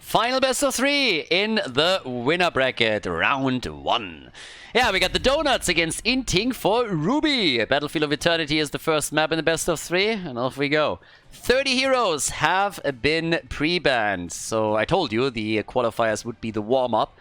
Final best of 3 in the winner bracket, round 1. Yeah, we got the Donuts against Inting for Ruby. Battlefield of Eternity is the first map in the best of 3, and off we go. 30 heroes have been pre-banned. So I told you the qualifiers would be the warm-up,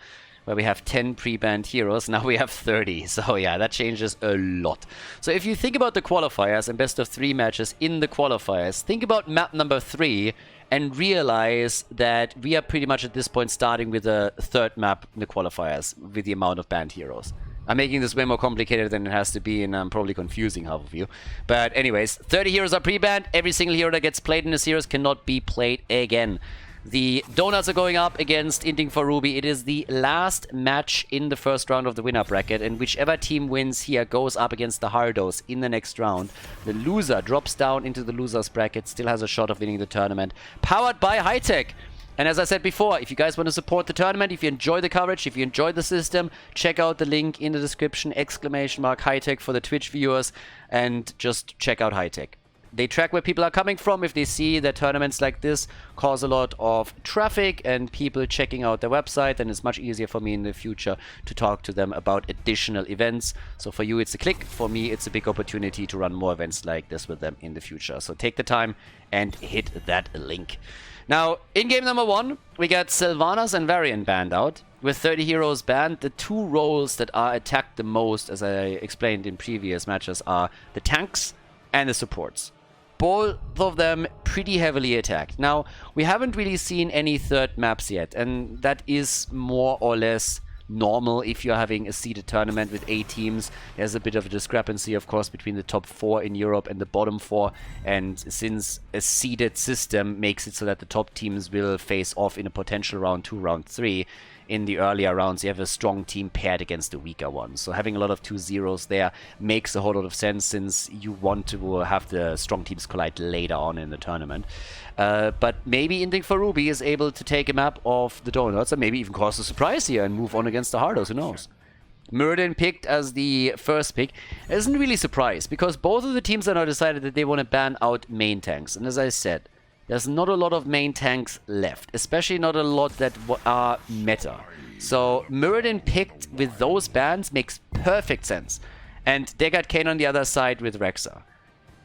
where we have 10 pre-banned heroes. Now we have 30. So yeah, that changes a lot. So if you think about the qualifiers and best of 3 matches in the qualifiers, think about map number 3 and realize that we are pretty much at this point starting with a third map in the qualifiers with the amount of banned heroes. I'm making this way more complicated than it has to be, and I'm probably confusing half of you. But anyways, 30 heroes are pre-banned. Every single hero that gets played in the series cannot be played again. The Donuts are going up against Inting for Ruby. It is the last match in the first round of the winner bracket, and whichever team wins here goes up against the Hardos in the next round. The loser drops down into the losers bracket, still has a shot of winning the tournament. Powered by Hightech. And as I said before, if you guys want to support the tournament, if you enjoy the coverage, if you enjoy the system, check out the link in the description, ! Hightech for the Twitch viewers, and just check out Hightech. They track where people are coming from. If they see that tournaments like this cause a lot of traffic and people checking out their website, then it's much easier for me in the future to talk to them about additional events. So for you, it's a click. For me, it's a big opportunity to run more events like this with them in the future. So take the time and hit that link. Now, in game number 1, we got Sylvanas and Varian banned out. With 30 heroes banned, the 2 roles that are attacked the most, as I explained in previous matches, are the tanks and the supports. Both of them pretty heavily attacked. Now, we haven't really seen any third maps yet, and that is more or less normal if you're having a seeded tournament with 8 teams. There's a bit of a discrepancy, of course, between the top 4 in Europe and the bottom 4, and since a seeded system makes it so that the top teams will face off in a potential round 2, round 3, in the earlier rounds, you have a strong team paired against the weaker one. So having a lot of 2-0s there makes a whole lot of sense, since you want to have the strong teams collide later on in the tournament. But maybe Inting for Ruby is able to take a map of the Donuts and maybe even cause a surprise here and move on against the Hardos, who knows. Murden picked as the first pick. It isn't really surprised, because both of the teams have now decided that they want to ban out main tanks. And as I said, there's not a lot of main tanks left, especially not a lot that are meta. So Murden picked with those bans makes perfect sense. And they got Kane on the other side with Rexa.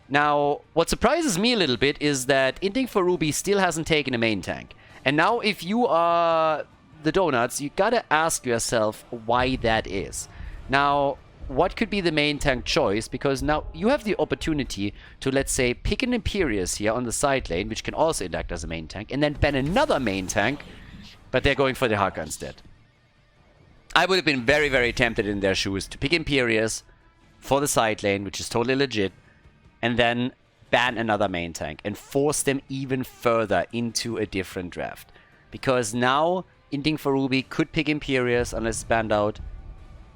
Now, what surprises me a little bit is that Inting for Ruby still hasn't taken a main tank. And now if you are the Donuts, you gotta ask yourself why that is. Now, what could be the main tank choice? Because now you have the opportunity to, let's say, pick an Imperius here on the side lane, which can also act as a main tank, and then ban another main tank, but they're going for the Hogger instead. I would have been very, very tempted in their shoes to pick Imperius for the side lane, which is totally legit, and then ban another main tank and force them even further into a different draft. Because now Inting for Ruby could pick Imperius unless it's banned out,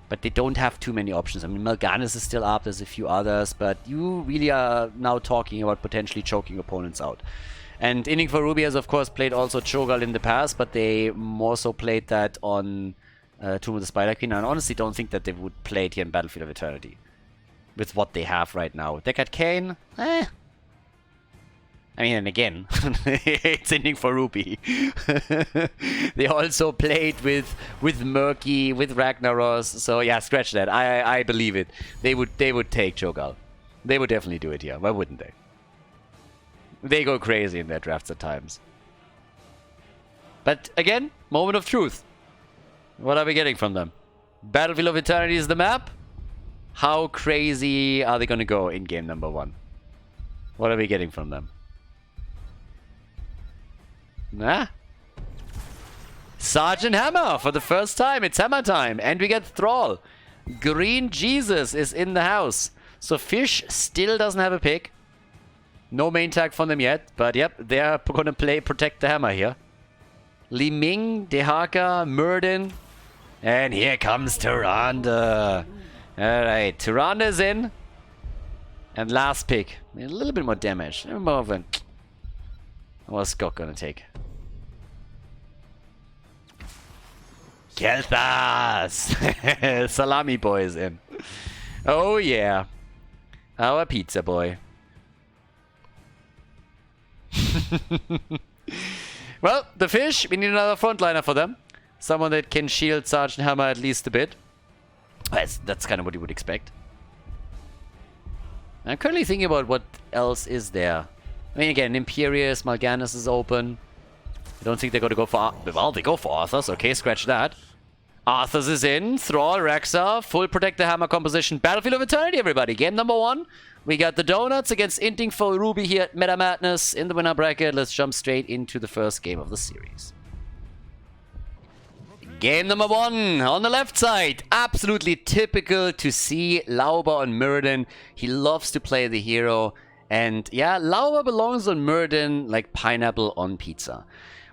but they don't have too many options. I mean, Mal'Ganis is still up, there's a few others, but you really are now talking about potentially choking opponents out. And Inting for Ruby has, of course, played also Cho'Gall in the past, but they more so played that on Tomb of the Spider Queen. And I honestly don't think that they would play it here in Battlefield of Eternity with what they have right now. They got Kane, I mean, and again, it's Inting for Ruby. They also played with Murky, with Ragnaros. So yeah, scratch that. I believe it. They would take Cho'Gall. They would definitely do it here. Why wouldn't they? They go crazy in their drafts at times. But again, moment of truth. What are we getting from them? Battlefield of Eternity is the map. How crazy are they going to go in game number 1? What are we getting from them? Nah. Sergeant Hammer for the first time. It's Hammer time. And we get Thrall. Green Jesus is in the house. So Fish still doesn't have a pick. No main tag from them yet. But yep, they're going to play Protect the Hammer here. Li Ming, Dehaka, Murden. And here comes Tyrande. Alright, Tyrande's in. And last pick. A little bit more damage. More of a... What's Scott gonna take? Kelthas! Salami boy is in. Oh yeah. Our pizza boy. Well, the fish, we need another frontliner for them. Someone that can shield Sergeant Hammer at least a bit. That's kind of what you would expect. I'm currently thinking about what else is there. I mean, again, Imperius, Mal'Ganis is open. I don't think they're going to go for... Well, they go for Arthas. Okay, scratch that. Arthas is in. Thrall, Rexa, full Protect the Hammer composition. Battlefield of Eternity, everybody. Game number 1. We got the Donuts against Inting for Ruby here at Meta Madness in the winner bracket. Let's jump straight into the first game of the series. Game number 1 on the left side. Absolutely typical to see Lauber on Mirrodin. He loves to play the hero. And yeah, Lauber belongs on Mirrodin like pineapple on pizza.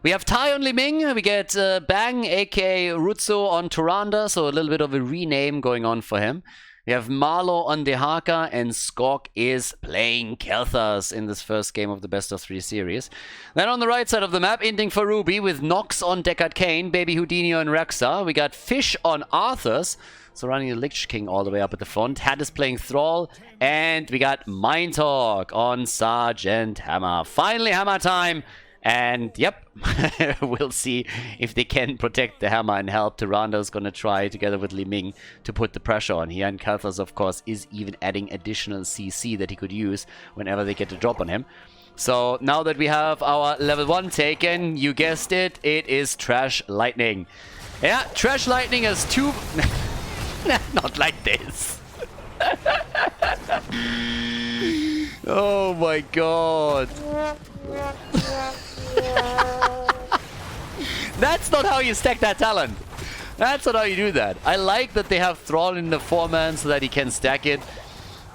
We have Tai on Liming. We get Bang, aka Rutsu on Tyrande. So a little bit of a rename going on for him. We have Marlow on Dehaka, and Skork is playing Kel'Thas in this first game of the best of 3 series. Then on the right side of the map, Inting for Ruby with Nox on Deckard Cain, Baby Houdini on Rexa. We got Fish on Arthas, so running the Lich King all the way up at the front. Had is playing Thrall, and we got Mindtalk on Sergeant Hammer. Finally Hammer time! And yep, we'll see if they can protect the hammer and help. Tyrando's gonna try together with Li Ming to put the pressure on here. And Kel'Thas, of course, is even adding additional CC that he could use whenever they get a drop on him. So now that we have our level 1 taken, you guessed it, it is Trash Lightning. Yeah, Trash Lightning has 2... Not like this. Oh my god. That's not how you stack that talent. That's not how you do that. I like that they have Thrall in the 4-man so that he can stack it.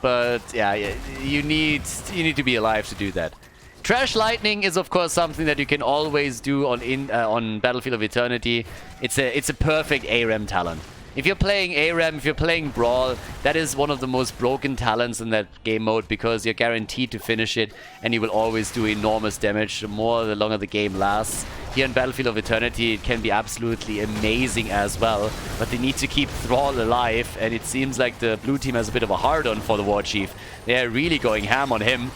But yeah, you need to be alive to do that. Trash Lightning is of course something that you can always do on Battlefield of Eternity. It's a perfect ARAM talent. If you're playing ARAM, if you're playing Brawl, that is one of the most broken talents in that game mode because you're guaranteed to finish it and you will always do enormous damage the longer the game lasts. Here in Battlefield of Eternity, it can be absolutely amazing as well, but they need to keep Thrall alive, and it seems like the blue team has a bit of a hard-on for the War Chief. They're really going ham on him.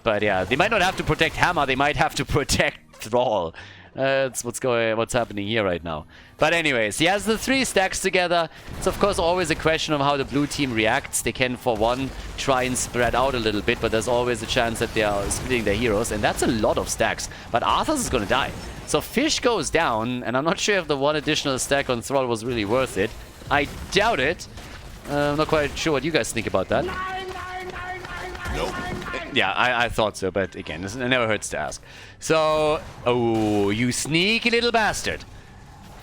But yeah, they might not have to protect Hammer, they might have to protect Thrall. That's what's happening here right now. But anyways, he has the 3 stacks together. It's of course always a question of how the blue team reacts. They can, for one, try and spread out a little bit, but there's always a chance that they are splitting their heroes, and that's a lot of stacks. But Arthas is gonna die. So Fish goes down, and I'm not sure if the 1 additional stack on Thrall was really worth it. I doubt it. I'm not quite sure what you guys think about that. Nope. Yeah, I thought so, but again, it never hurts to ask. So, oh, you sneaky little bastard.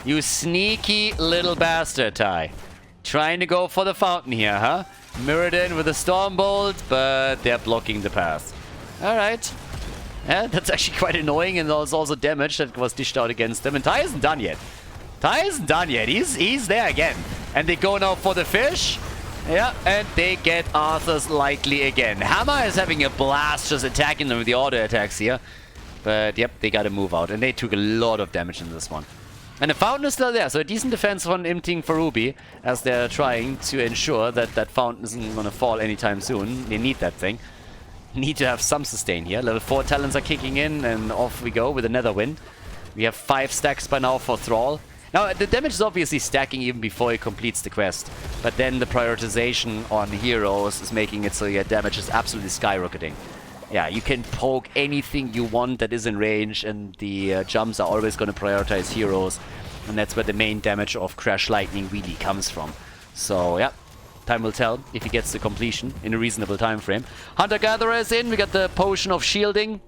You sneaky little bastard, Tai. Trying to go for the fountain here, huh? Mirrodin with a Stormbolt, but they're blocking the path. Alright. Yeah, that's actually quite annoying, and there's also damage that was dished out against them. And Tai isn't done yet. Tai isn't done yet. He's there again. And they go now for the fish. Yeah, and they get Arthas lightly again. Hammer is having a blast just attacking them with the auto attacks here. But yep, they gotta move out. And they took a lot of damage in this one. And the fountain is still there, so a decent defense from Inting for Ruby as they're trying to ensure that that fountain isn't gonna fall anytime soon. They need that thing. Need to have some sustain here. Level 4 talents are kicking in, and off we go with another win. We have 5 stacks by now for Thrall. Now, the damage is obviously stacking even before he completes the quest. But then the prioritization on heroes is making it so your damage is absolutely skyrocketing. Yeah, you can poke anything you want that is in range, and the jumps are always going to prioritize heroes. And that's where the main damage of Crash Lightning really comes from. So, yeah, time will tell if he gets the completion in a reasonable time frame. Hunter-Gatherer is in. We got the Potion of Shielding.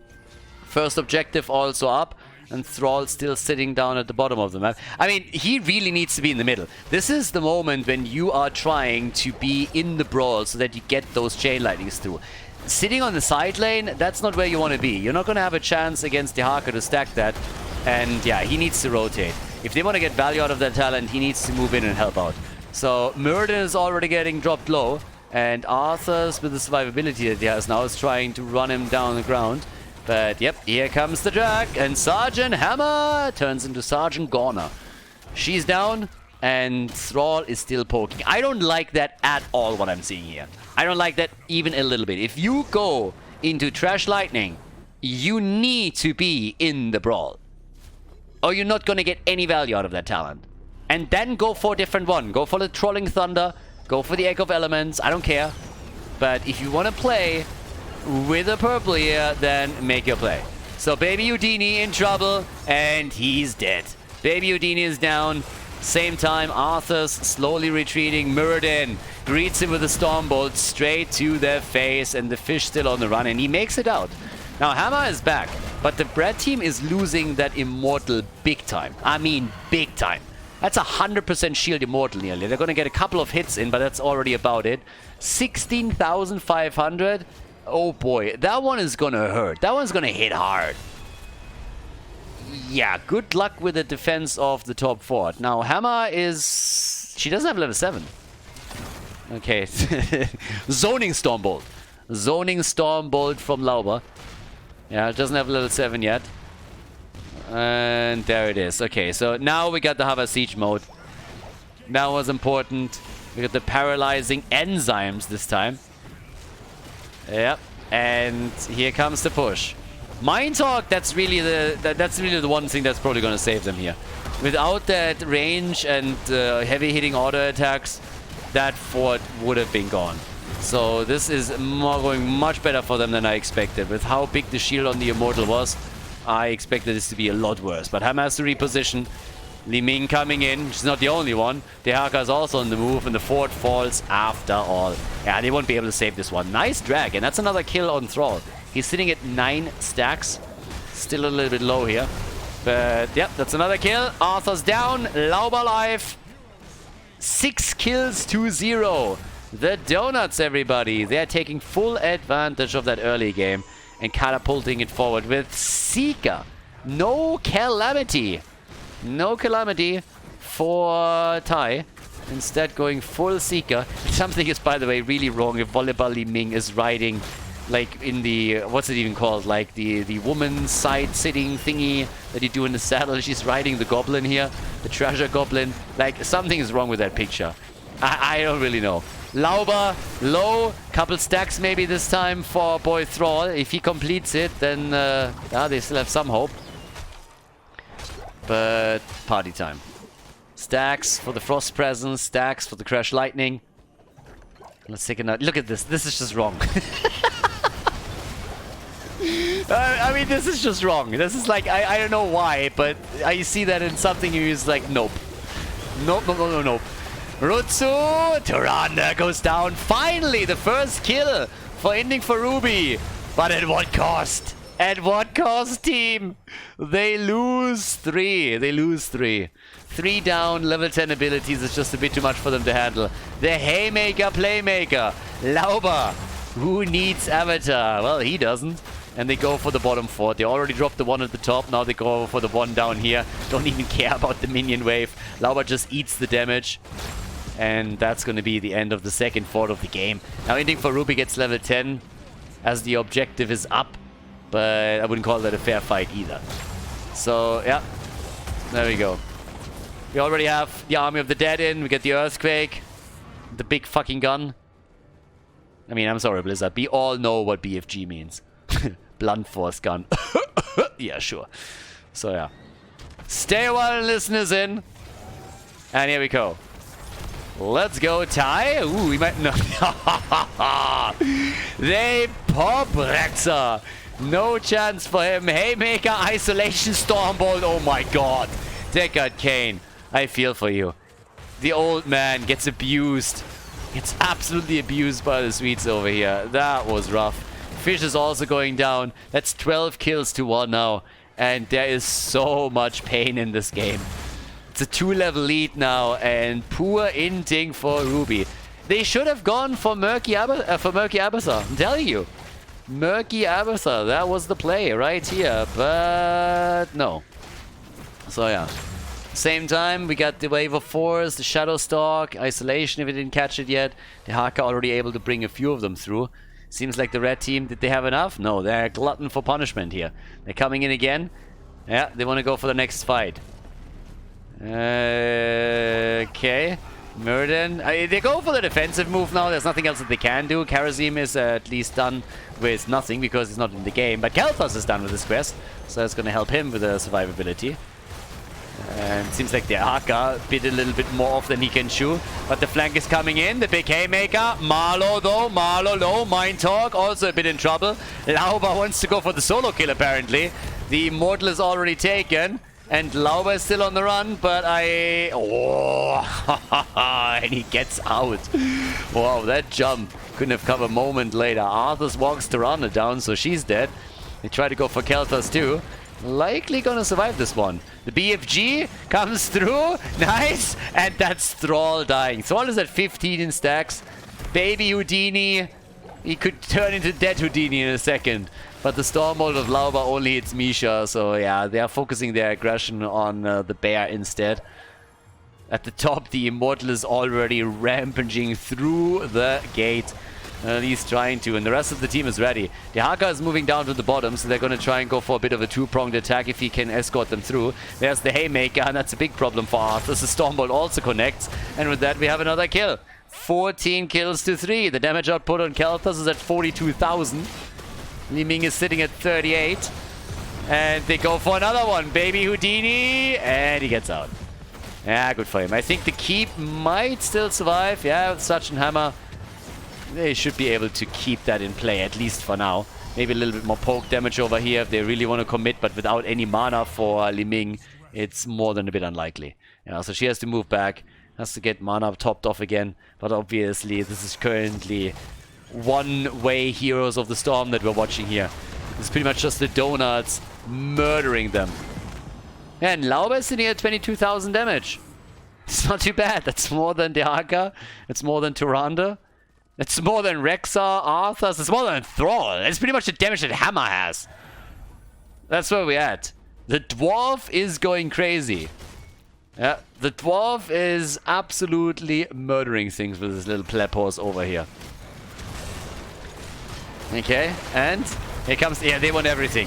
First objective also up. And Thrall still sitting down at the bottom of the map. I mean, he really needs to be in the middle. This is the moment when you are trying to be in the brawl so that you get those chain lightnings through. Sitting on the side lane, that's not where you want to be. You're not going to have a chance against Dehaka to stack that. And yeah, he needs to rotate. If they want to get value out of that talent, he needs to move in and help out. So Mirrodin is already getting dropped low. And Arthas, with the survivability that he has now, is trying to run him down the ground. But yep, here comes the drag, and Sergeant Hammer turns into Sergeant Gorner. She's down, and Thrall is still poking. I don't like that at all, what I'm seeing here. I don't like that even a little bit. If you go into Trash Lightning You need to be in the brawl, or you're not gonna get any value out of that talent. And then go for a different one. Go for the Trolling Thunder. Go for the Egg of Elements. I don't care. But if you want to play with a purple here, then make your play. So Baby Houdini in trouble, and he's dead. Baby Houdini is down. Same time, Arthur's slowly retreating. Muradin greets him with a Stormbolt straight to their face, and the fish still on the run, and he makes it out. Now Hammer is back, but the Brad team is losing that Immortal big time. I mean, big time. That's 100% shield Immortal nearly. They're going to get a couple of hits in, but that's already about it. 16,500. Oh boy, that one is going to hurt. That one's going to hit hard. Yeah, good luck with the defense of the top fort. Now, Hammer is... She doesn't have level 7. Okay. Zoning Stormbolt. Zoning Stormbolt from Lauber. Yeah, it doesn't have level 7 yet. And there it is. Okay, so now we got the Hover Siege mode. That was important. We got the paralyzing enzymes this time. Yep. And here comes the push. Mind Talk, that's really the one thing that's probably going to save them here. Without that range and heavy hitting auto attacks, that fort would have been gone. So this is going much better for them than I expected. With how big the shield on the Immortal was, I expected this to be a lot worse. But Hammer has to reposition. Li Ming coming in. She's not the only one. Dehaka is also on the move, and the fort falls after all. Yeah, they won't be able to save this one. Nice drag, and that's another kill on Thrall. He's sitting at 9 stacks. Still a little bit low here. But, yep, that's another kill. Arthur's down. Lauber alive. 6 kills to 0. The Donuts, everybody. They're taking full advantage of that early game and catapulting it forward with Seeker. No Calamity. No Calamity for Tai. Instead going full Seeker. Something is, by the way, really wrong if Volleyball Li Ming is riding like in the, what's it even called? Like the woman side sitting thingy that you do in the saddle. She's riding the goblin here. The treasure goblin. Like, something is wrong with that picture. I don't really know. Lauber, low. Couple stacks maybe this time for boy Thrall. If he completes it, then they still have some hope. But party time. Stacks for the Frost Presence. Stacks for the Crash Lightning. Let's take another. Look at this. This is just wrong. I mean, this is just wrong. This is like, I don't know why, but I see that in something you use like, nope. Nope, nope, nope, nope, nope. Rutsu! Tyrande goes down. Finally, the first kill for Inting for Ruby. But at what cost? At what cost, team? They lose 3. They lose 3. 3 down, level 10 abilities is just a bit too much for them to handle. The Haymaker Playmaker. Lauber. Who needs Avatar? Well, he doesn't. And they go for the bottom fort. They already dropped the one at the top. Now they go for the one down here. Don't even care about the minion wave. Lauber just eats the damage. And that's going to be the end of the second fort of the game. Now Inting for Ruby gets level 10 as the objective is up. But I wouldn't call that a fair fight either. So, yeah. There we go. We already have the Army of the Dead in. We get the Earthquake. The big fucking gun. I mean, I'm sorry, Blizzard. We all know what BFG means. Blunt Force Gun. Yeah, sure. So, yeah. Stay a while and listen us in. And here we go. Let's go, Tai. Ooh, we might... No. They pop Rexer. No chance for him. Haymaker, Isolation, Stormbolt. Oh my god. Deckard Kane. I feel for you. The old man gets abused. Gets absolutely abused by the Swedes over here. That was rough. Fish is also going down. That's 12 kills to 1 now. And there is so much pain in this game. It's a 2-level lead now. And poor Inting for Ruby. They should have gone for Murky Abyssar. I'm telling you. Murky Abyssar. That was the play right here. But no. So yeah. Same time, we got the Wave of Force, the Shadow Stalk, Isolation if we didn't catch it yet. The Haka already able to bring a few of them through. Seems like the red team, did they have enough? No, they're a glutton for punishment here. They're coming in again. Yeah, they want to go for the next fight. Okay. Murden, they go for the defensive move now. There's nothing else that they can do. Karazim is at least done with nothing because he's not in the game. But Kel'Thas is done with his quest, so that's going to help him with the survivability. And it seems like the Hogger bit a little bit more off than he can chew. But the flank is coming in. The big haymaker. Marlo though. Marlo low. Mind Talk also a bit in trouble. Lauber wants to go for the solo kill apparently. The Immortal is already taken. And Lauber is still on the run, but oh, and he gets out. Wow, that jump couldn't have come a moment later. Arthas walks Tirana down, so she's dead. They try to go for Kel'Thas too. Likely gonna survive this one. The BFG comes through, nice, and that's Thrall dying. Thrall is at 15 in stacks. Baby Houdini, he could turn into dead Houdini in a second. But the Stormbolt of Lauber only hits Misha, so yeah, they are focusing their aggression on the bear instead. At the top, the Immortal is already rampaging through the gate. He's trying to, and the rest of the team is ready. The Hogger is moving down to the bottom, so they're going to try and go for a bit of a two-pronged attack if he can escort them through. There's the Haymaker, and that's a big problem for Arthur. The Stormbolt also connects, and with that we have another kill. 14 kills to 3. The damage output on Kel'Thas is at 42,000. Li Ming is sitting at 38. And they go for another one. Baby Houdini. And he gets out. Yeah, good for him. I think the keep might still survive. Yeah, with Sergeant Hammer, they should be able to keep that in play, at least for now. Maybe a little bit more poke damage over here if they really want to commit. But without any mana for Li Ming, it's more than a bit unlikely. Yeah, so she has to move back. Has to get mana topped off again. But obviously, this is currently one-way Heroes of the Storm that we're watching here. It's pretty much just the donuts murdering them. And Lauber is sitting at 22,000 damage. It's not too bad. That's more than Dehaka. It's more than Tyrande. It's more than Rexar, Arthas. It's more than Thrall. It's pretty much the damage that Hammer has. That's where we're at. The Dwarf is going crazy. Yeah, the Dwarf is absolutely murdering things with his little pleb horse over here. Okay, and here comes... Yeah, they want everything.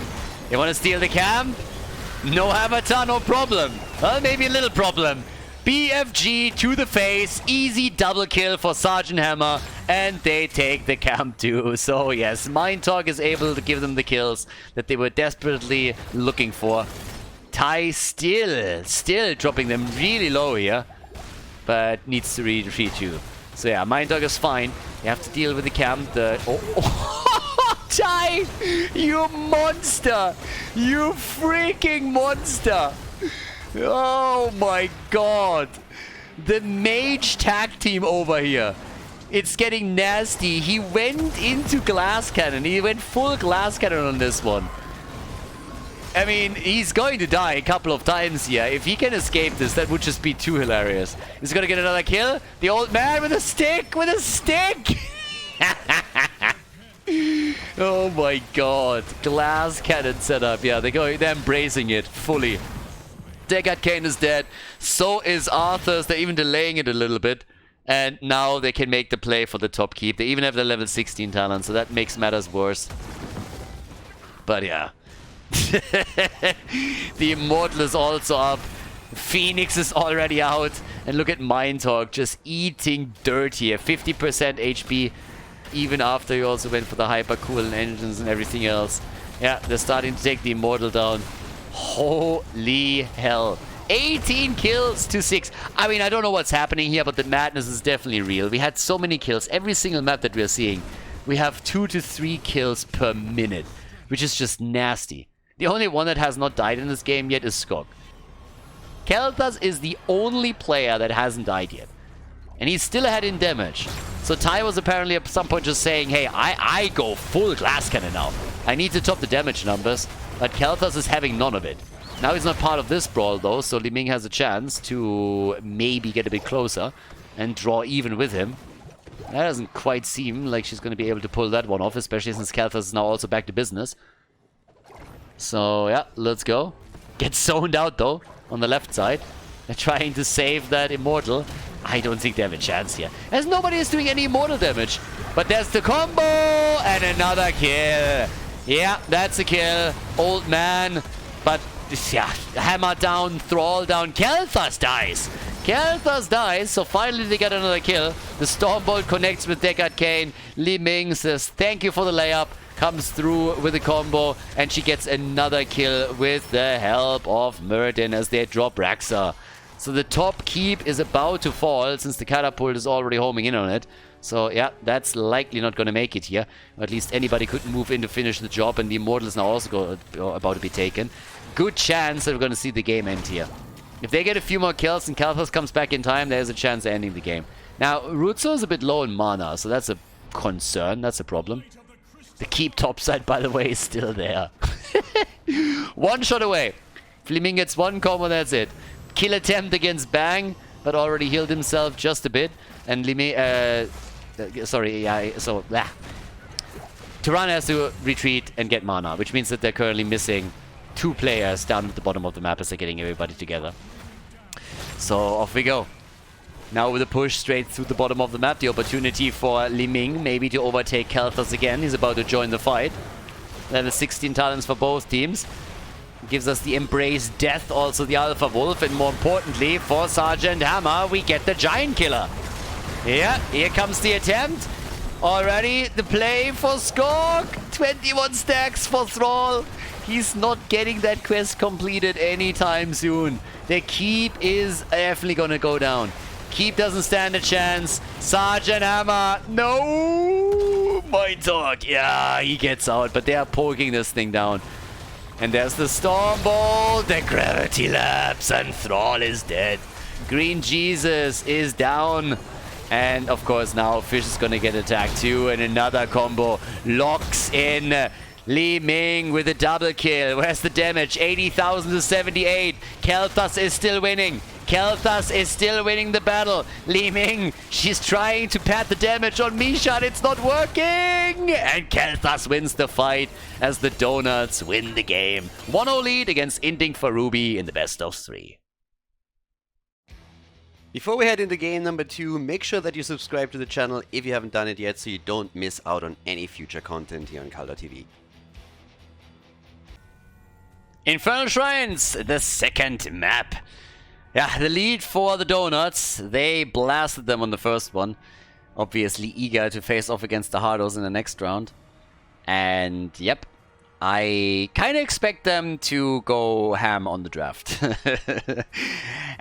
They want to steal the cam. No avatar, no problem. Well, maybe a little problem. BFG to the face. Easy double kill for Sergeant Hammer. And they take the cam too. So yes, Mind Talk is able to give them the kills that they were desperately looking for. Ty still dropping them really low here. But needs to retreat too. So yeah, Mind Talk is fine. You have to deal with the cam. Ty! You monster! You freaking monster! Oh my god! The mage tag team over here. It's getting nasty. He went into glass cannon. He went full glass cannon on this one. I mean, he's going to die a couple of times here. If he can escape this, that would just be too hilarious. He's gonna get another kill. The old man with a stick! With a stick! Oh my god. Glass cannon setup. Yeah, they're embracing it fully. Degat Kane is dead. So is Arthur's. They're even delaying it a little bit. And now they can make the play for the top keep. They even have the level 16 talent, so that makes matters worse. But yeah. The Immortal is also up. Phoenix is already out. And look at Mind Talk just eating dirt here. 50% HP. Even after you also went for the hyper cool engines and everything else. Yeah, they're starting to take the Immortal down. Holy hell. 18 kills to 6. I mean, I don't know what's happening here, but the madness is definitely real. We had so many kills. Every single map that we're seeing, we have 2 to 3 kills per minute, which is just nasty. The only one that has not died in this game yet is Skog. Kel'Thas is the only player that hasn't died yet. And he's still ahead in damage. So Ty was apparently at some point just saying, hey, I go full glass cannon now. I need to top the damage numbers. But Kel'Thas is having none of it. Now he's not part of this brawl though, so Li Ming has a chance to maybe get a bit closer and draw even with him. That doesn't quite seem like she's going to be able to pull that one off, especially since Kel'Thas is now also back to business. So yeah, let's go. Gets zoned out though, on the left side. They're trying to save that Immortal. I don't think they have a chance here, as nobody is doing any Immortal damage. But there's the combo and another kill. Yeah, that's a kill. Old man. But yeah, Hammer down, Thrall down. Kel'Thas dies. Kael'thas dies, so finally they get another kill. The Stormbolt connects with Deckard Cain. Li Ming says thank you for the layup. Comes through with a combo, and she gets another kill with the help of Myrddin as they drop Raxa. So the top keep is about to fall since the catapult is already homing in on it. So yeah, that's likely not going to make it here. Or at least anybody could move in to finish the job, and the Immortal is now also about to be taken. Good chance that we're going to see the game end here. If they get a few more kills and Kael'thas comes back in time, there's a chance of ending the game. Now, Rutzo is a bit low in mana, so that's a concern. That's a problem. The keep topside, by the way, is still there. One shot away. Fleming gets one combo, that's it. Kill attempt against Bang, but already healed himself just a bit. And Tirana has to retreat and get mana, which means that they're currently missing 2 players down at the bottom of the map as they're getting everybody together. So off we go. Now with a push straight through the bottom of the map, the opportunity for Li Ming maybe to overtake Kael'thas again. He's about to join the fight. Level 16 talents for both teams. Gives us the Embrace Death, also the Alpha Wolf, and more importantly, for Sergeant Hammer, we get the Giant Killer. Yeah, here comes the attempt. Already the play for Skork. 21 stacks for Thrall. He's not getting that quest completed anytime soon. The keep is definitely gonna go down. Keep doesn't stand a chance. Sergeant Hammer, no! My dog, yeah, he gets out, but they are poking this thing down. And there's the Stormbolt, the Gravity Lapse, and Thrall is dead. Green Jesus is down. And of course now Fish is gonna get attacked too, and another combo locks in Li Ming with a double kill. Where's the damage? 80,000 to 78. Kael'thas is still winning. Kael'thas is still winning the battle. Li Ming, she's trying to pad the damage on Misha, and it's not working! And Kael'thas wins the fight as the Donuts win the game. 1-0 lead against Inting for Ruby in the best of 3. Before we head into game number 2, make sure that you subscribe to the channel if you haven't done it yet so you don't miss out on any future content here on Khaldor TV. Infernal Shrines, the second map. Yeah, the lead for the Donuts. They blasted them on the first one. Obviously eager to face off against the Hardos in the next round. And yep, I kind of expect them to go ham on the draft.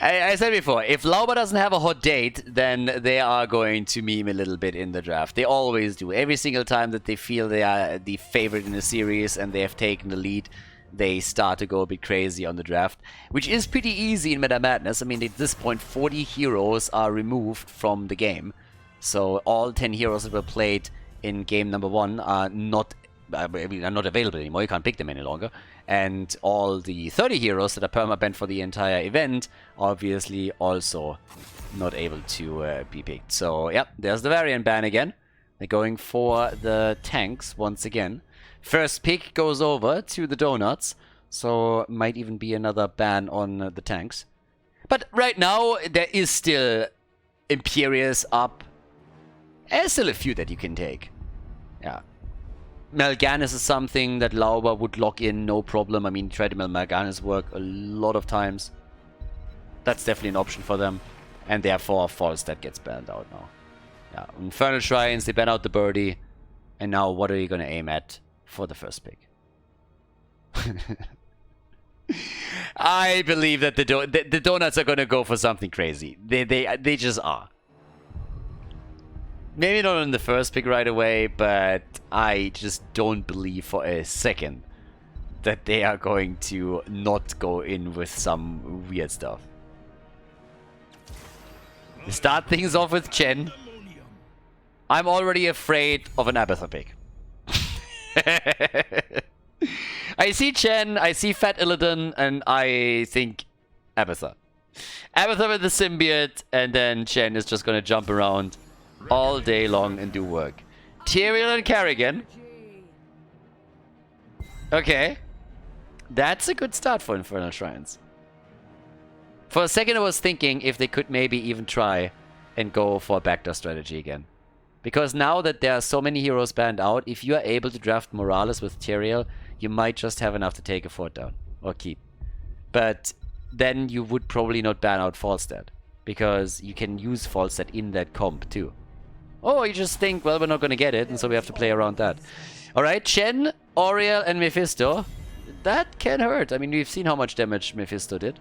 I said before, if Lauber doesn't have a hot date, then they are going to meme a little bit in the draft. They always do. Every single time that they feel they are the favorite in the series and they have taken the lead, they start to go a bit crazy on the draft, which is pretty easy in Meta Madness. I mean, at this point, 40 heroes are removed from the game. So all 10 heroes that were played in game number 1 are not available anymore. You can't pick them any longer. And all the 30 heroes that are permabanned for the entire event are obviously also not able to be picked. So, yep, there's the variant ban again. They're going for the tanks once again. First pick goes over to the Donuts, so might even be another ban on the tanks. But right now, there is still Imperius up. There's still a few that you can take. Yeah. Mal'Ganis is something that Lauber would lock in, no problem. I mean, try to Mal'Ganis work a lot of times. That's definitely an option for them. And therefore, Falstad gets banned out now. Yeah, Infernal Shrines, they ban out the birdie. And now, what are you going to aim at for the first pick? I believe that the Donuts are going to go for something crazy. They just are. Maybe not on the first pick right away, but I just don't believe for a second that they are going to not go in with some weird stuff. They start things off with Chen. I'm already afraid of an Abathur pick. I see Chen, I see Fat Illidan, and I think Abathur. Abathur with the symbiote, and then Chen is just gonna jump around all day long and do work. Tyrion and Kerrigan. Okay. That's a good start for Infernal Shrines. For a second I was thinking if they could maybe even try and go for a backdoor strategy again. Because now that there are so many heroes banned out, if you are able to draft Morales with Tyrael, you might just have enough to take a fort down. Or keep. But then you would probably not ban out Falstad. because you can use false set in that comp too. Or you just think, well, we're not going to get it, and so we have to play around that. Alright, Chen, Yrel, and Mephisto. That can hurt. I mean, we've seen how much damage Mephisto did.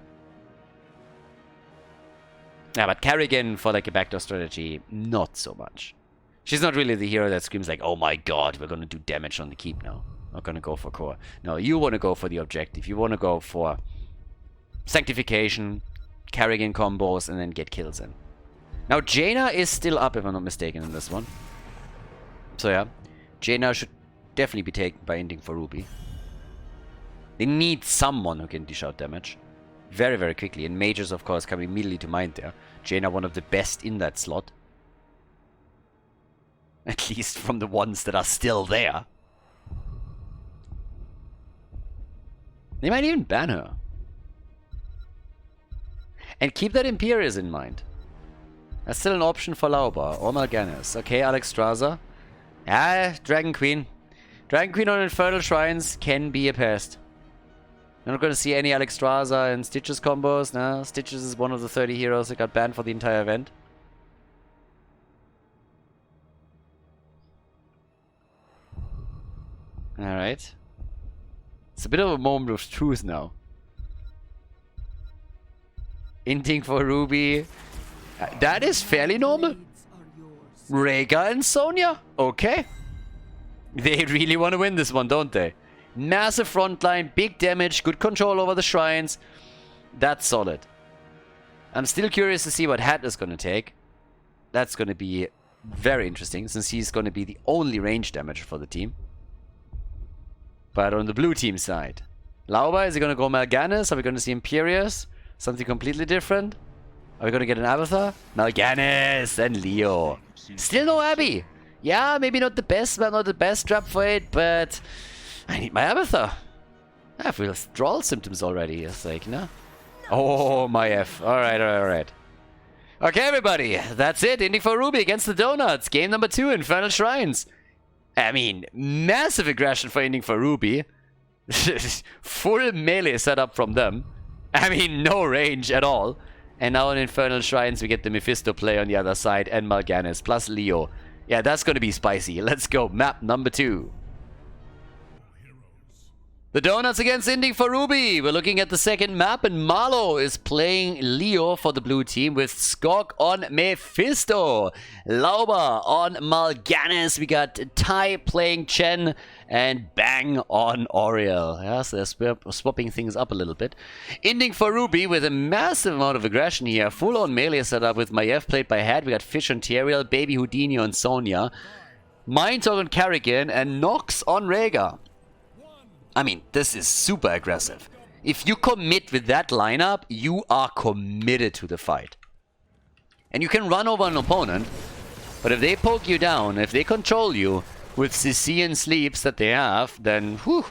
Yeah, but Kerrigan for like a backdoor strategy, not so much. She's not really the hero that screams like, oh my god, we're going to do damage on the keep now. Not going to go for core. No, you want to go for the objective. You want to go for sanctification, Kerrigan combos, and then get kills in. Now, Jaina is still up, if I'm not mistaken, in this one. So yeah, Jaina should definitely be taken by Inting for Ruby. They need someone who can dish out damage very, very quickly. And mages, of course, come immediately to mind there. Jaina, one of the best in that slot. At least from the ones that are still there. They might even ban her. And keep that Imperius in mind. That's still an option for Lauba or Mal'Ganis. Okay, Alexstrasza. Ah, Dragon Queen. Dragon Queen on Infernal Shrines can be a pest. You're not going to see any Alexstrasza and Stitches combos. No, Stitches is one of the 30 heroes that got banned for the entire event. Alright. It's a bit of a moment of truth now. Inting for Ruby. That is fairly normal. Rhaegar and Sonya. Okay. They really want to win this one, don't they? Massive frontline, big damage, good control over the shrines. That's solid. I'm still curious to see what Hat is going to take. That's going to be very interesting, since he's going to be the only range damage for the team. But on the blue team side, Lauba, is he going to go Mal'Ganis? Are we going to see Imperius? Something completely different? Are we going to get an Avatar? Mal'Ganis and Leo. Still no Abby. Yeah, maybe not the best, but not the best trap for it, but I need my Avatar. I have withdrawal symptoms already. It's like, no. Oh, my F. Alright, alright. Okay, everybody. That's it. Inting for Ruby against the Donuts. Game number 2, Infernal Shrines. I mean, massive aggression for Inting for Ruby. Full melee setup from them. I mean, no range at all. And now in Infernal Shrines, we get the Mephisto play on the other side and Mal'Ganis plus Leo. Yeah, that's going to be spicy. Let's go. Map number 2. The Donuts against Inting for Ruby. We're looking at the second map, and Marlo is playing Leo for the blue team with Skog on Mephisto. Lauba on Mal'Ganis. We got Ty playing Chen and Bang on Yrel. Yeah, so they're swapping things up a little bit. Inting for Ruby with a massive amount of aggression here. Full-on melee setup with Maiev played by Had. We got Fish on Tyriel, Baby Houdini on Sonya, Mindtalk on Kerrigan, and Nox on Rhaegar. I mean, this is super aggressive. If you commit with that lineup, you are committed to the fight. And you can run over an opponent, but if they poke you down, if they control you with Sicilian sleeps that they have, then whew,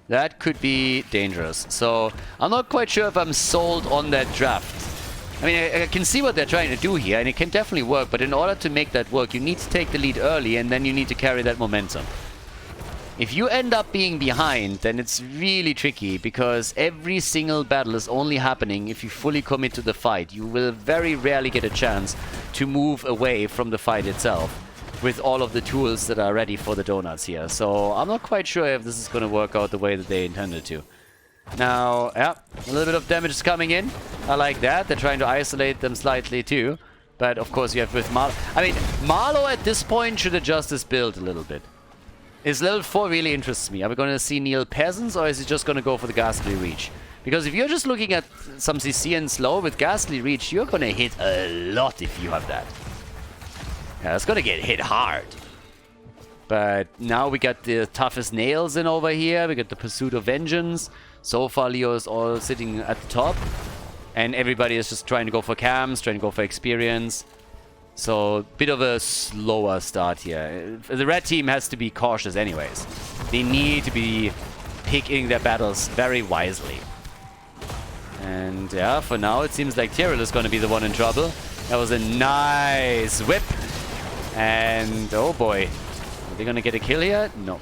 that could be dangerous. So I'm not quite sure if I'm sold on that draft. I mean, I can see what they're trying to do here, and it can definitely work, but in order to make that work, you need to take the lead early, and then you need to carry that momentum. If you end up being behind, then it's really tricky, because every single battle is only happening if you fully commit to the fight. You will very rarely get a chance to move away from the fight itself with all of the tools that are ready for the Donuts here. So I'm not quite sure if this is going to work out the way that they intended to. Now, yeah, a little bit of damage is coming in. I like that. They're trying to isolate them slightly too. But of course you have with Marlo. I mean, Marlo at this point should adjust his build a little bit. His level 4 really interests me. Are we going to see Neil Peasants, or is he just going to go for the Ghastly Reach? Because if you're just looking at some CC and slow with Ghastly Reach, you're going to hit a lot if you have that. Yeah, it's going to get hit hard. But now we got the toughest nails in over here. We got the Pursuit of Vengeance. So far, Leo is all sitting at the top. And everybody is just trying to go for cams, trying to go for experience. So, bit of a slower start here. The red team has to be cautious anyways. They need to be picking their battles very wisely. And yeah, for now it seems like Yrel is going to be the one in trouble. That was a nice whip. And oh boy. Are they going to get a kill here? No.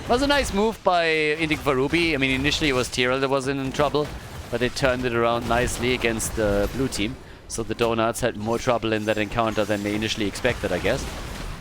It was a nice move by Inting for Ruby. I mean, initially it was Yrel that was in trouble, but they turned it around nicely against the blue team. So the Donuts had more trouble in that encounter than they initially expected, I guess.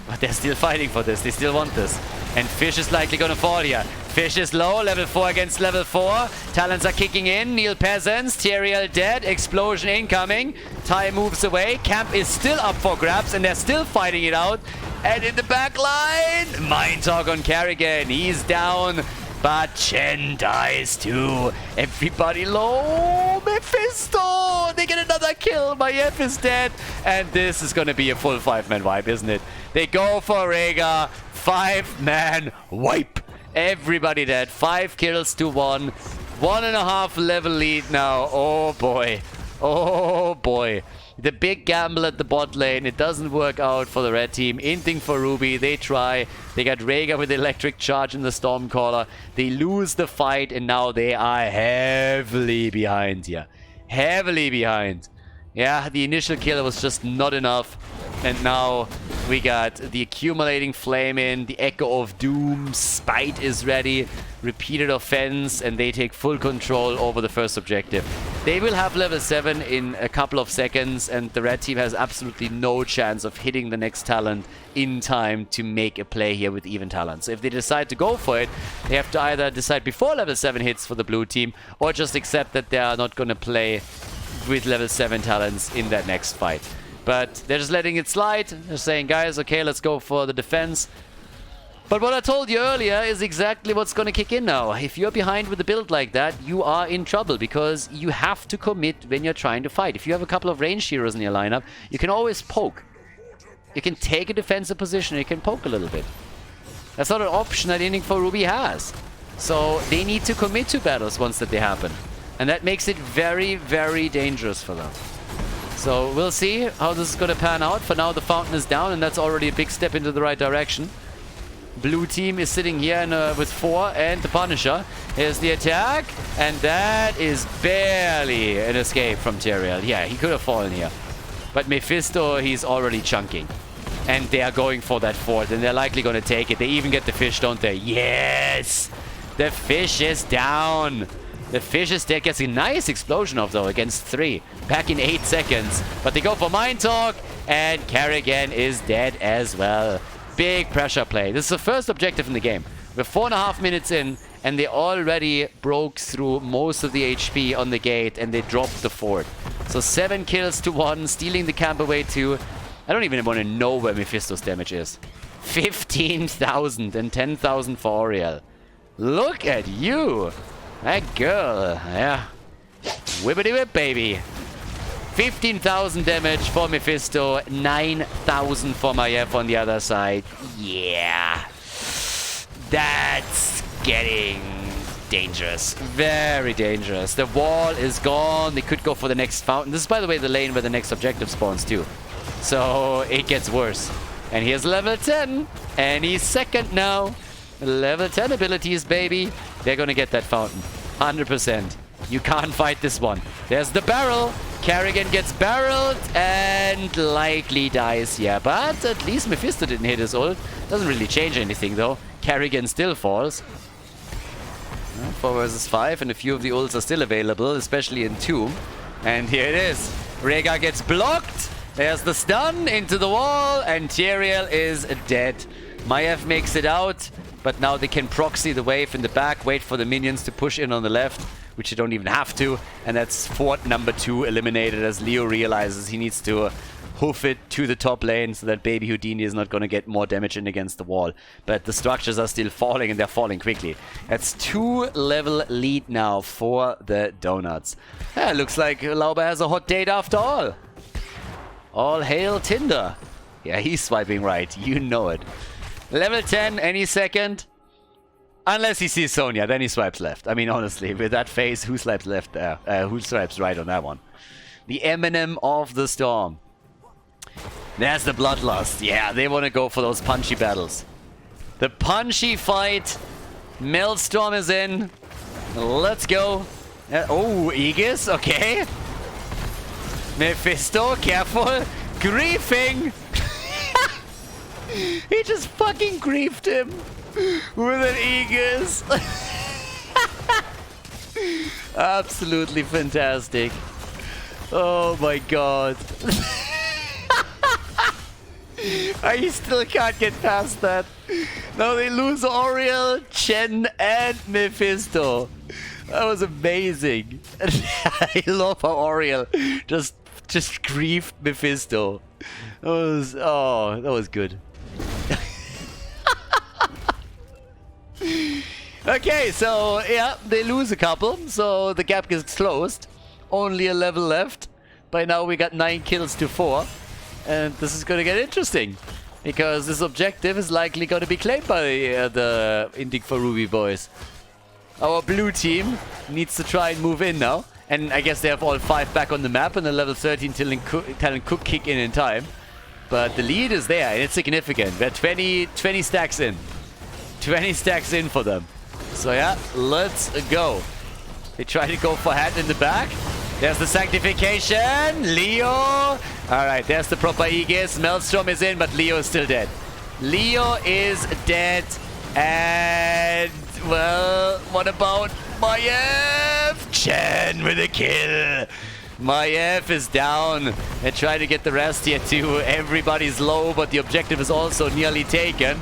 But they're still fighting for this. They still want this. And Fish is likely going to fall here. Fish is low. Level 4 against level 4. Talents are kicking in. Kneel Peasants. Yrel dead. Explosion incoming. Ty moves away. Camp is still up for grabs. And they're still fighting it out. And in the back line, Mind Talk on Kerrigan. He's down. But Chen dies too. Everybody low. Mephisto! They get another kill. Maiev is dead. And this is going to be a full 5-man wipe, isn't it? They go for Rhaegar. 5-man wipe. Everybody dead. 5 kills to 1. 1.5 level lead now. Oh boy. Oh boy. The big gamble at the bot lane. It doesn't work out for the red team. Inting for Ruby. They try. They got Rhaegar with the electric charge in the Stormcaller. They lose the fight and now they are heavily behind here. Heavily behind. Yeah, the initial kill was just not enough. And now we got the accumulating flame in, the Echo of Doom, Spite is ready, repeated offense, and they take full control over the first objective. They will have level 7 in a couple of seconds, and the red team has absolutely no chance of hitting the next talent in time to make a play here with even talent. So if they decide to go for it, they have to either decide before level 7 hits for the blue team, or just accept that they are not going to play with level 7 talents in that next fight. But they're just letting it slide. They're saying, guys, okay, let's go for the defense. But what I told you earlier is exactly what's going to kick in now. If you're behind with a build like that, you are in trouble because you have to commit when you're trying to fight. If you have a couple of range heroes in your lineup, you can always poke. You can take a defensive position and you can poke a little bit. That's not an option that Inting for Ruby has. So they need to commit to battles once that they happen. And that makes it very, very dangerous for them. So we'll see how this is going to pan out. For now, the fountain is down, and that's already a big step into the right direction. Blue team is sitting here with 4 and the Punisher. Here's the attack, and that is barely an escape from Yrel. Yeah, he could have fallen here. But Mephisto, he's already chunking. And they are going for that fort, and they're likely going to take it. They even get the fish, don't they? Yes! The fish is down. The fish is dead. Gets a nice explosion off, though, against 3. Back in 8 seconds. But they go for Mind Talk, and Kerrigan is dead as well. Big pressure play. This is the first objective in the game. We're 4.5 minutes in, and they already broke through most of the HP on the gate, and they dropped the fort. So 7 kills to 1, stealing the camp away to... I don't even want to know where Mephisto's damage is. 15,000 and 10,000 for Yrel. Look at you! That girl, yeah. Whippity whip, baby. 15,000 damage for Mephisto, 9,000 for Maiev on the other side. Yeah. That's getting dangerous. Very dangerous. The wall is gone. They could go for the next fountain. This is, by the way, the lane where the next objective spawns, too. So it gets worse. And here's level 10. And he's second now. Level 10 abilities, baby. They're going to get that fountain. 100%. You can't fight this one. There's the barrel. Kerrigan gets barreled and likely dies. Yeah, but at least Mephisto didn't hit his ult. Doesn't really change anything, though. Kerrigan still falls. 4 versus 5, and a few of the ults are still available, especially in Tomb. And here it is. Rhaegar gets blocked. There's the stun into the wall, and Yrel is dead. Maiev makes it out. But now they can proxy the wave in the back, wait for the minions to push in on the left, which you don't even have to. And that's fort number 2 eliminated as Leo realizes he needs to hoof it to the top lane so that Baby Houdini is not going to get more damage in against the wall. But the structures are still falling, and they're falling quickly. That's 2 level lead now for the Donuts. Yeah, looks like Lauber has a hot date after all. All hail Tinder. Yeah, he's swiping right. You know it. Level 10 any second. Unless he sees Sonya, then he swipes left. I mean, honestly, with that face, who swipes left there? Who swipes right on that one? The Eminem of the Storm. There's the Bloodlust. Yeah, they want to go for those punchy battles. The punchy fight. Maelstrom is in. Let's go. Oh, Aegis. Okay. Mephisto, careful. Griefing. He just fucking griefed him with an Aegis. Absolutely fantastic. Oh my god. I still can't get past that. Now they lose Yrel, Chen, and Mephisto. That was amazing. I love how Yrel just griefed Mephisto. That was good. Okay, so yeah, they lose a couple, so the gap gets closed. Only a level left. By now we got 9 kills to 4. And this is going to get interesting. Because this objective is likely going to be claimed by the Inting for Ruby boys. Our blue team needs to try and move in now. And I guess they have all 5 back on the map and the level 13 talent could kick in time. But the lead is there and it's significant. We're 20 stacks in. 20 stacks in for them. So yeah, let's go. They try to go for hand in the back. There's the sanctification. Leo. Alright, there's the proper Aegis. Maelstrom is in, but Leo is still dead. Leo is dead. And, well, what about Maiev? Chen with a kill. Maiev is down. They try to get the rest here too. Everybody's low, but the objective is also nearly taken.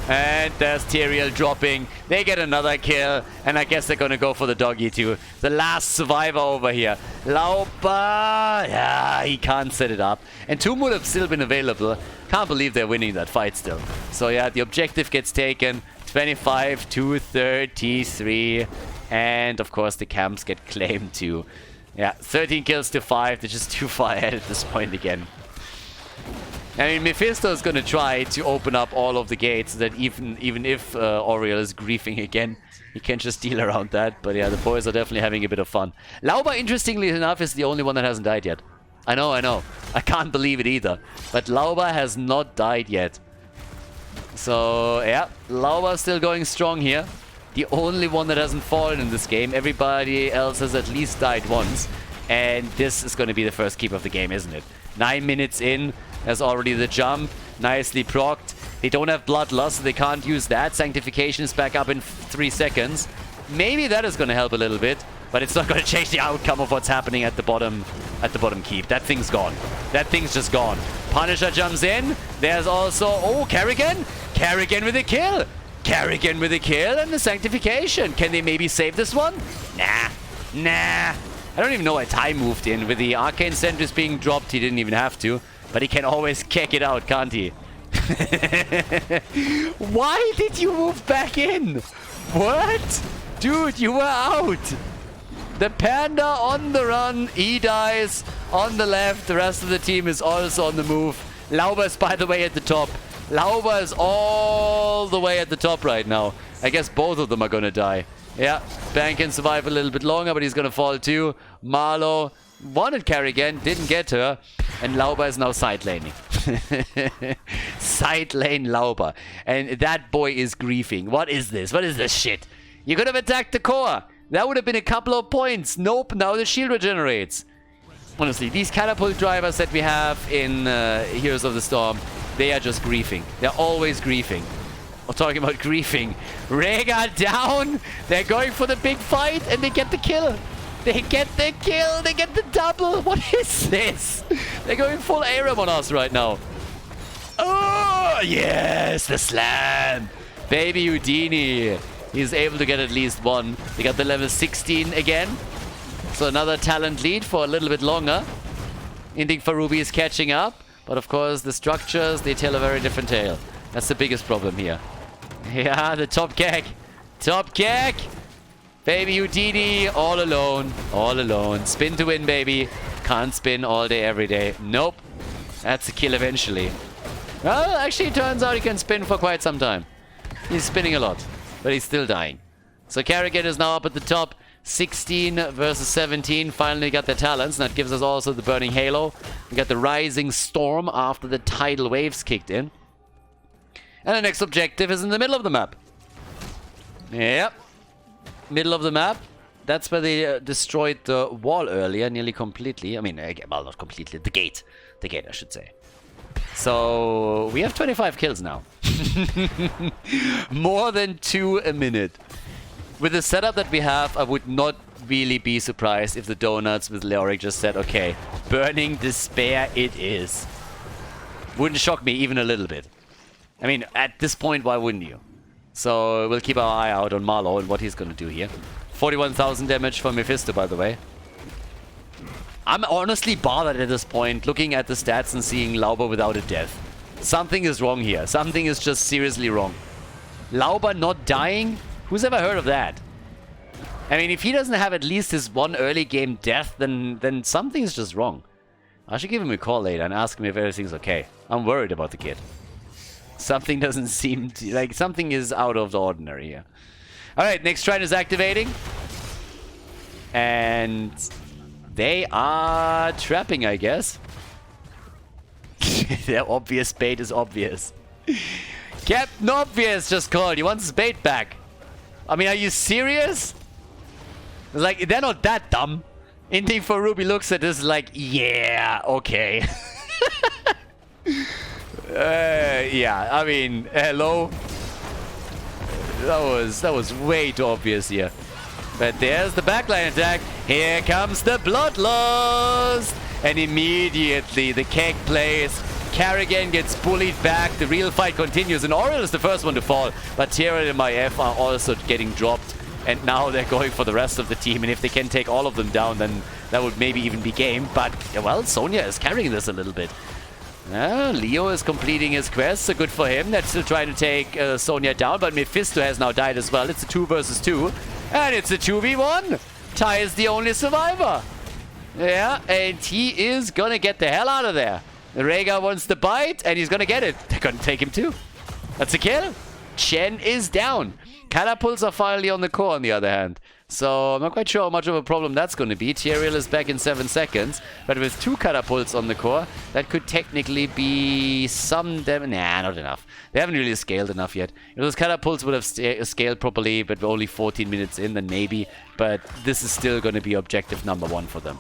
And there's Tyriel dropping. They get another kill. And I guess they're going to go for the doggy too. The last survivor over here. Laupa. Yeah, he can't set it up. And Tomb would have still been available. Can't believe they're winning that fight still. So yeah, the objective gets taken. 25 to 33. And of course the camps get claimed too. Yeah, 13 kills to 5. They're just too far ahead at this point again. I mean, Mephisto is going to try to open up all of the gates so that even if Yrel is griefing again, he can just deal around that. But yeah, the boys are definitely having a bit of fun. Lauba, interestingly enough, is the only one that hasn't died yet. I know. I can't believe it either. But Lauba has not died yet. So yeah, Lauba still going strong here. The only one that hasn't fallen in this game. Everybody else has at least died once. And this is going to be the first keep of the game, isn't it? 9 minutes in. There's already the jump. Nicely procced. They don't have Bloodlust, so they can't use that. Sanctification is back up in 3 seconds. Maybe that is going to help a little bit. But it's not going to change the outcome of what's happening at the bottom keep. That thing's gone. That thing's just gone. Punisher jumps in. There's also... Oh, Kerrigan! Kerrigan with a kill! Kerrigan with a kill and the sanctification. Can they maybe save this one? Nah. I don't even know why Ty moved in. With the Arcane Sentries being dropped, he didn't even have to. But he can always kick it out, can't he? Why did you move back in? What? Dude, you were out. The Panda on the run. He dies on the left. The rest of the team is also on the move. Lauba is, by the way, at the top. Lauba is all the way at the top right now. I guess both of them are going to die. Yeah, Bang can survive a little bit longer, but he's going to fall too. Marlo wanted Kerrigan, didn't get her. And Lauba is now side laning. Side lane Lauba. And that boy is griefing. What is this? What is this shit? You could have attacked the core. That would have been a couple of points. Nope, now the shield regenerates. Honestly, these catapult drivers that we have in Heroes of the Storm, they are just griefing. They're always griefing. We're talking about griefing. Rhaegar down. They're going for the big fight and they get the kill. They get the kill. They get the double. What is this? They're going full Aram on us right now. Oh, yes. The slam. Baby Houdini. He's able to get at least one. They got the level 16 again. So another talent lead for a little bit longer. Inting for Ruby is catching up. But of course, the structures, they tell a very different tale. That's the biggest problem here. Yeah, the top gag. Top gag. Baby Houdini, all alone. All alone. Spin to win, baby. Can't spin all day, every day. Nope. That's a kill eventually. Well, actually, it turns out he can spin for quite some time. He's spinning a lot, but he's still dying. So Kerrigan is now up at the top. 16 versus 17. Finally got their talents. And that gives us also the Burning Halo. We got the Rising Storm after the Tidal Waves kicked in. And the next objective is in the middle of the map. Yep. Middle of the map. That's where they destroyed the wall earlier, nearly completely. I mean, well, not completely. The gate. The gate, I should say. So, we have 25 kills now. More than 2 a minute. With the setup that we have, I would not really be surprised if the Donuts with Leoric just said, okay, Burning Despair it is. Wouldn't shock me even a little bit. I mean, at this point, why wouldn't you? So we'll keep our eye out on Marlow and what he's gonna do here. 41,000 damage for Mephisto, by the way. I'm honestly bothered at this point, looking at the stats and seeing Lauber without a death. Something is wrong here. Something is just seriously wrong. Lauber not dying? Who's ever heard of that? I mean, if he doesn't have at least his one early game death, then something is just wrong. I should give him a call later and ask him if everything's okay. I'm worried about the kid. Something doesn't seem to, like, something is out of the ordinary here. Alright, next shrine is activating. And they are trapping, I guess. Their obvious bait is obvious. Captain Obvious just called. He wants his bait back. I mean, are you serious? Like, they're not that dumb. Inting for Ruby looks at this like, yeah, okay. Yeah, I mean, hello. That was way too obvious here. But there's the backline attack. Here comes the Bloodlust. And immediately the keg plays. Karrigan gets bullied back. The real fight continues. And Yrel is the first one to fall. But Yrel and Maiev are also getting dropped. And now they're going for the rest of the team. And if they can take all of them down, then that would maybe even be game. But, well, Sonya is carrying this a little bit. Leo is completing his quest, so good for him. That's still trying to take Sonya down, but Mephisto has now died as well. It's a 2 versus 2, and it's a 2v1. Ty is the only survivor. Yeah, and he is gonna get the hell out of there. Rhaegar wants the bite, and he's gonna get it. They're gonna take him too. That's a kill. Chen is down. Catapults are finally on the core, on the other hand. So I'm not quite sure how much of a problem that's going to be. Yrel is back in 7 seconds. But with 2 catapults on the core, that could technically be some damage. Nah, not enough. They haven't really scaled enough yet. If those catapults would have scaled properly, but we're only 14 minutes in, then maybe. But this is still going to be objective number 1 for them.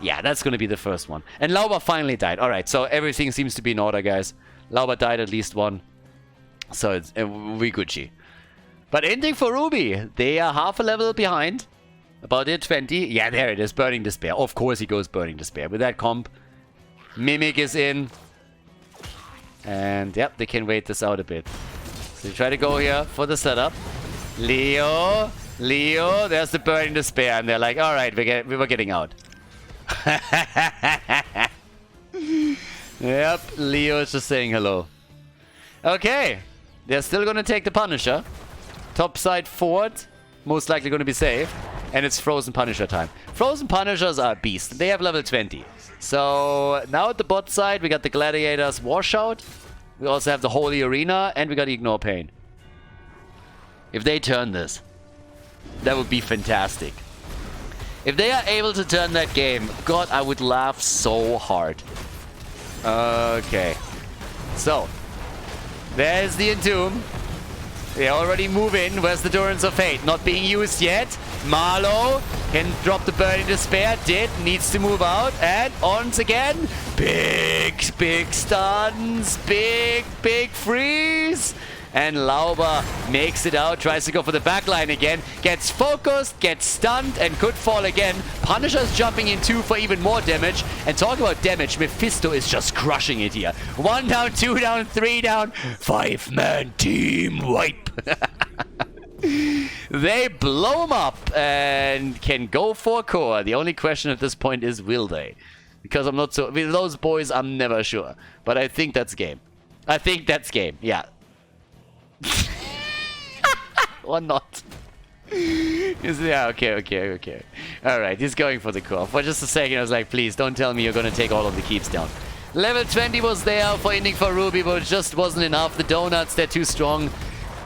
Yeah, that's going to be the first one. And Lauber finally died. Alright, so everything seems to be in order, guys. Lauber died at least 1. So it's we Gucci. But Inting for Ruby, they are half a level behind. About it, 20. Yeah, there it is, Burning Despair. Of course he goes Burning Despair. With that comp, Mimic is in. And, yep, they can wait this out a bit. So they try to go here for the setup. Leo, there's the Burning Despair. And they're like, alright, we were getting out. Yep, Leo is just saying hello. Okay, they're still gonna take the Punisher. Topside forward, most likely going to be safe. And it's Frozen Punisher time. Frozen Punishers are a beast. They have level 20. So now at the bot side, we got the Gladiators Washout. We also have the Holy Arena. And we got Ignore Pain. If they turn this, that would be fantastic. If they are able to turn that game, God, I would laugh so hard. Okay. So, there's the Entomb. They already move in. Where's the Durance of Fate? Not being used yet. Marlow can drop the Burning Despair. Needs to move out. And once again, big stuns. Big freeze. And Lauber makes it out. Tries to go for the backline again. Gets focused. Gets stunned. And could fall again. Punisher's jumping in too for even more damage. And talk about damage. Mephisto is just crushing it here. 1 down, 2 down, 3 down. 5-man team wipe. They blow him up and can go for core. The only question at this point is, will they? Because I'm not so... With those boys, I'm never sure. But I think that's game. Yeah. Or not. Yeah, okay. Alright, he's going for the core. For just a second, I was like, please, don't tell me you're going to take all of the keeps down. Level 20 was there for Inting for Ruby, but it just wasn't enough. The Donuts, they're too strong.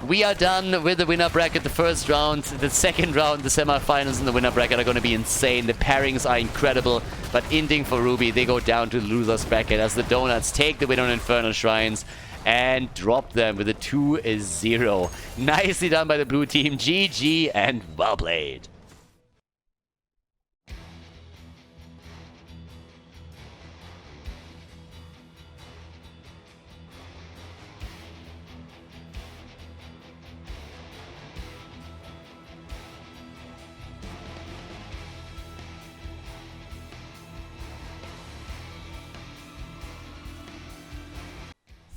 We are done with the winner bracket, the first round. The second round, the semifinals in the winner bracket are going to be insane. The pairings are incredible. But Inting for Ruby, they go down to the loser's bracket as the Donuts take the win on Infernal Shrines and drop them with a 2-0. Nicely done by the blue team. GG and well played.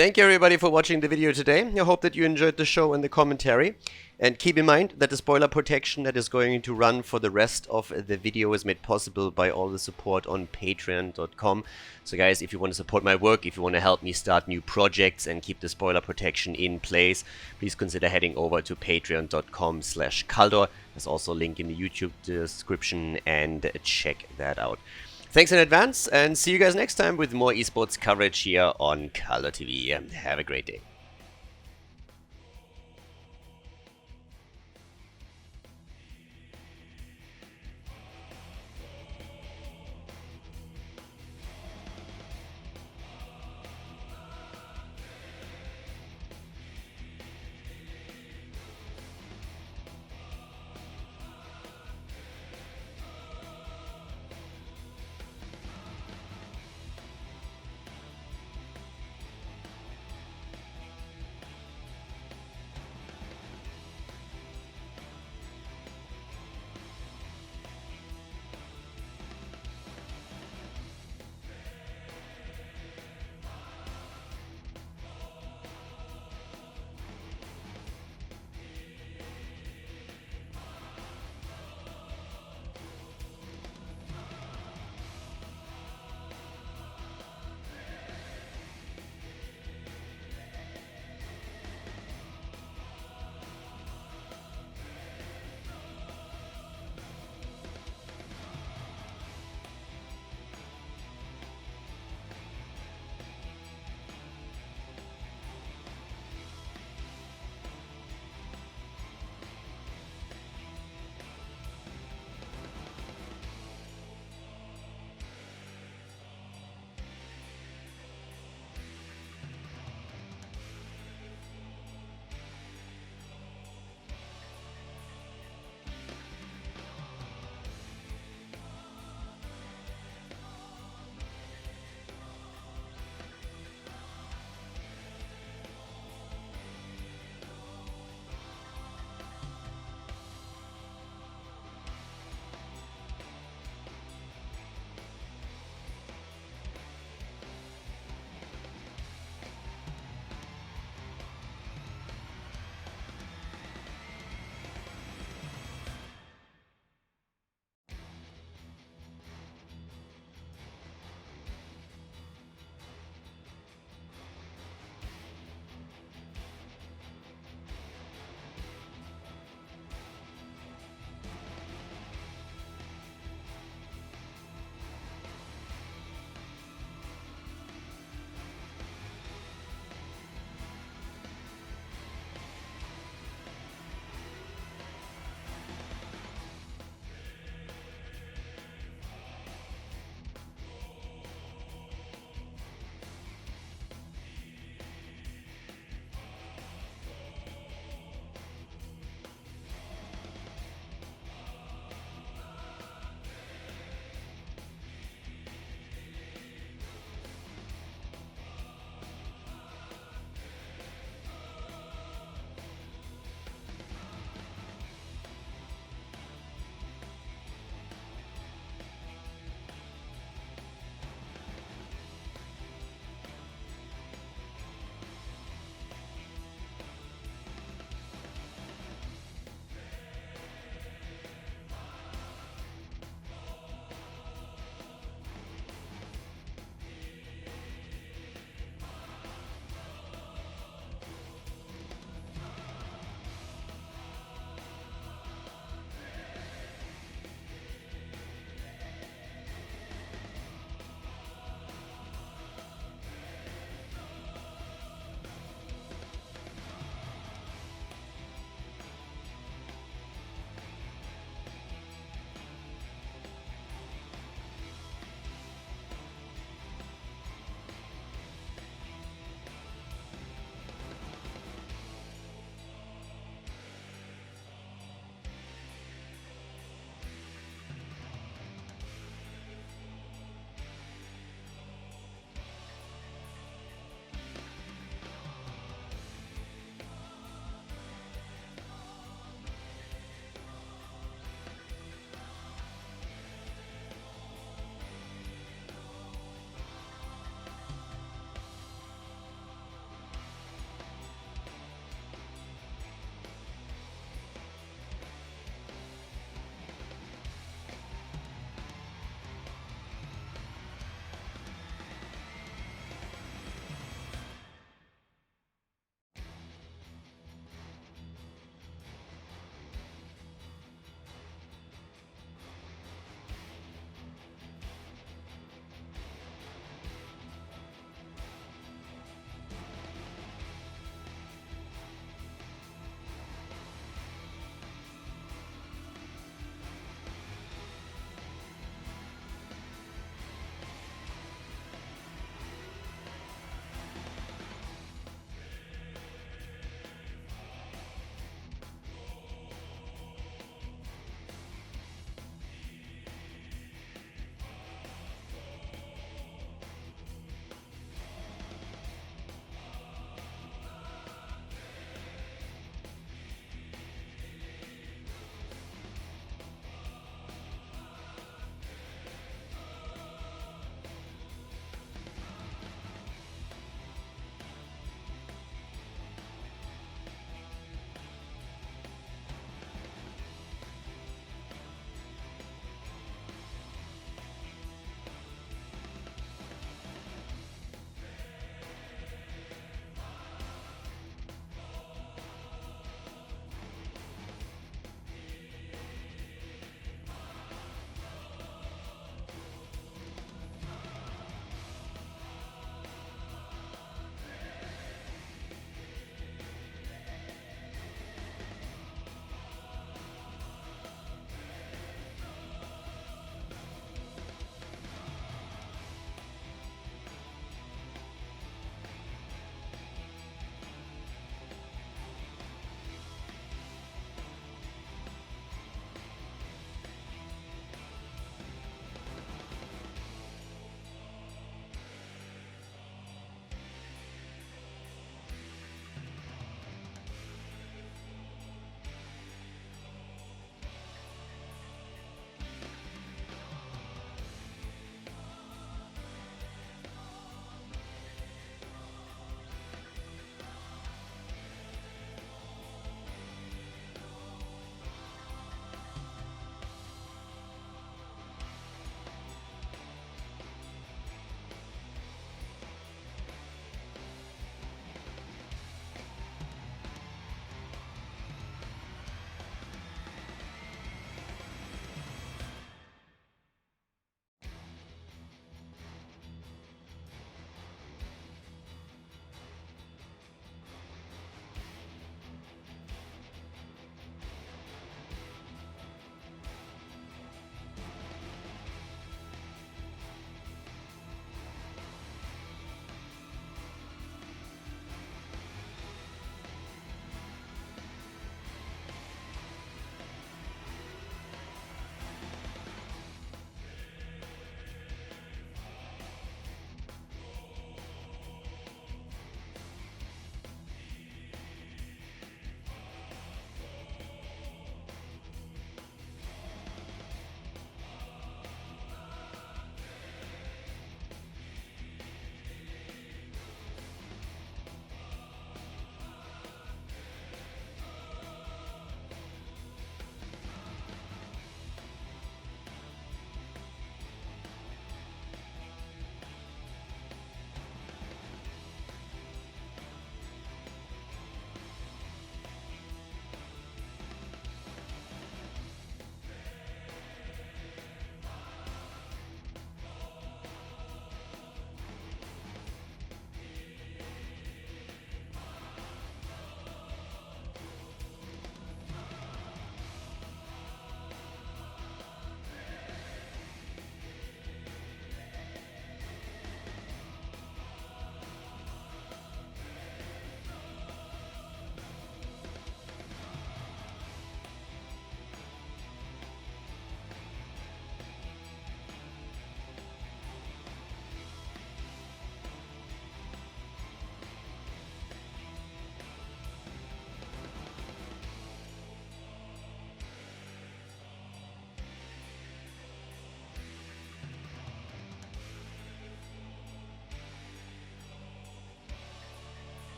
Thank you everybody for watching the video today. I hope that you enjoyed the show and the commentary. And keep in mind that the spoiler protection that is going to run for the rest of the video is made possible by all the support on patreon.com. So guys, if you want to support my work, if you want to help me start new projects and keep the spoiler protection in place, please consider heading over to patreon.com/Khaldor. There's also a link in the YouTube description, and check that out. Thanks in advance, and see you guys next time with more esports coverage here on Khaldor TV. Have a great day.